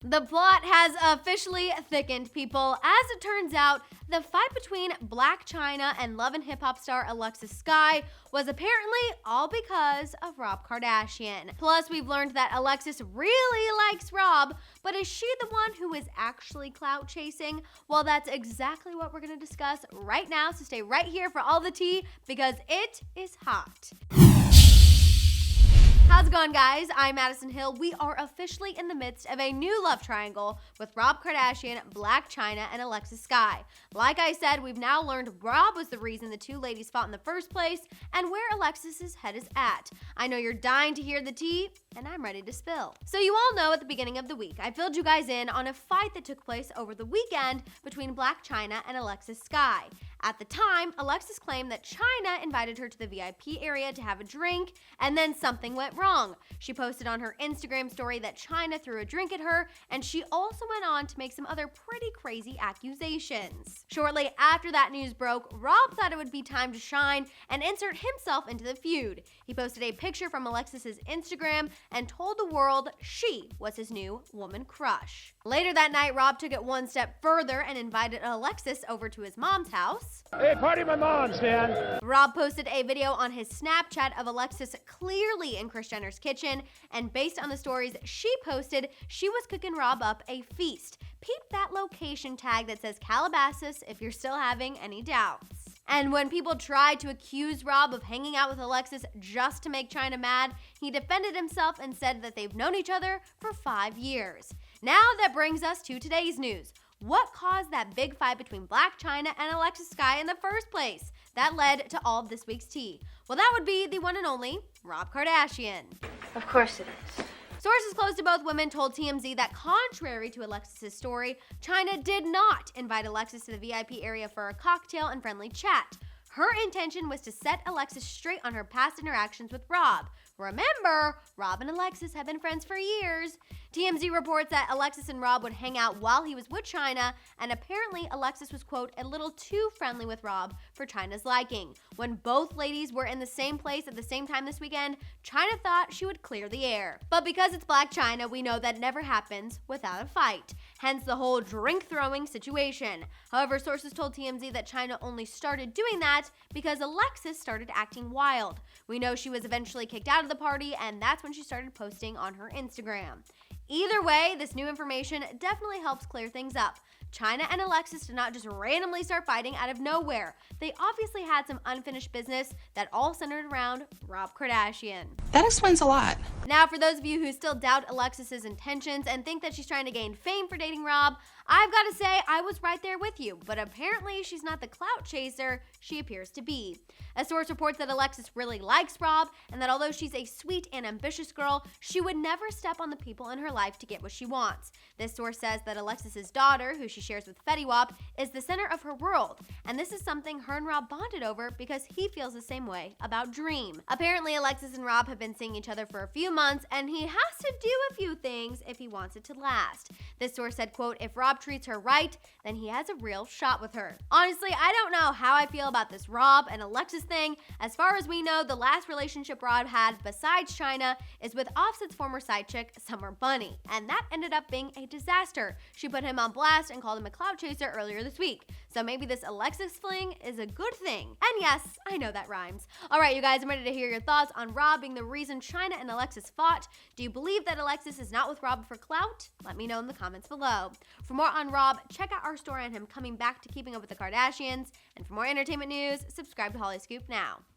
The plot has officially thickened, people. As it turns out, the fight between Blac Chyna and Love and Hip Hop star Alexis Skyy was apparently all because of Rob Kardashian. Plus, we've learned that Alexis really likes Rob, but is she the one who is actually clout chasing? Well, that's exactly what we're gonna discuss right now, so stay right here for all the tea because it is hot. How's it going, guys? I'm Madison Hill. We are officially in the midst of a new love triangle with Rob Kardashian, Blac Chyna, and Alexis Skyy. Like I said, we've now learned Rob was the reason the two ladies fought in the first place and where Alexis's head is at. I know you're dying to hear the tea, and I'm ready to spill. So you all know at the beginning of the week, I filled you guys in on a fight that took place over the weekend between Blac Chyna and Alexis Skyy. At the time, Alexis claimed that Chyna invited her to the VIP area to have a drink, and then something went wrong. She posted on her Instagram story that Chyna threw a drink at her, and she also went on to make some other pretty crazy accusations. Shortly after that news broke, Rob thought it would be time to shine and insert himself into the feud. He posted a picture from Alexis's Instagram and told the world she was his new woman crush. Later that night, Rob took it one step further and invited Alexis over to his mom's house. Hey, party at my mom's, man. Rob posted a video on his Snapchat of Alexis clearly in Kris Jenner's kitchen, and based on the stories she posted, she was cooking Rob up a feast. Peep that location tag that says Calabasas if you're still having any doubts. And when people tried to accuse Rob of hanging out with Alexis just to make Chyna mad, he defended himself and said that they've known each other for 5 years. Now that brings us to today's news. What caused that big fight between Blac Chyna and Alexis Skyy in the first place? That led to all of this week's tea. Well, that would be the one and only Rob Kardashian. Of course it is. Sources close to both women told TMZ that contrary to Alexis' story, Chyna did not invite Alexis to the VIP area for a cocktail and friendly chat. Her intention was to set Alexis straight on her past interactions with Rob. Remember, Rob and Alexis have been friends for years. TMZ reports that Alexis and Rob would hang out while he was with Chyna, and apparently Alexis was, quote, a little too friendly with Rob for Chyna's liking. When both ladies were in the same place at the same time this weekend, Chyna thought she would clear the air. But because it's Blac Chyna, we know that never happens without a fight. Hence the whole drink-throwing situation. However, sources told TMZ that Chyna only started doing that because Alexis started acting wild. We know she was eventually kicked out of the party, and that's when she started posting on her Instagram. Either way, this new information definitely helps clear things up. Chyna and Alexis did not just randomly start fighting out of nowhere. They obviously had some unfinished business that all centered around Rob Kardashian. That explains a lot. Now, for those of you who still doubt Alexis's intentions and think that she's trying to gain fame for dating Rob, I've got to say I was right there with you, but apparently she's not the clout chaser she appears to be. A source reports that Alexis really likes Rob, and that although she's a sweet and ambitious girl, she would never step on the people in her life to get what she wants. This source says that Alexis's daughter, who she shares with Fetty Wap, is the center of her world, and this is something her and Rob bonded over because he feels the same way about Dream. Apparently, Alexis and Rob have been seeing each other for a few months, and he has to do a few things if he wants it to last. This source said, quote, if Rob treats her right, then he has a real shot with her. Honestly, I don't know how I feel about this Rob and Alexis thing. As far as we know, the last relationship Rob had besides Chyna is with Offset's former side chick, Summer Bunny, and that ended up being a disaster. She put him on blast and called him a clout chaser earlier this week. So maybe this Alexis fling is a good thing. And yes, I know that rhymes. All right, you guys, I'm ready to hear your thoughts on Rob being the reason Chyna and Alexis fought. Do you believe that Alexis is not with Rob for clout? Let me know in the comments below. For more on Rob, check out our story on him coming back to Keeping Up with the Kardashians. And for more entertainment news, subscribe to Hollyscoop now.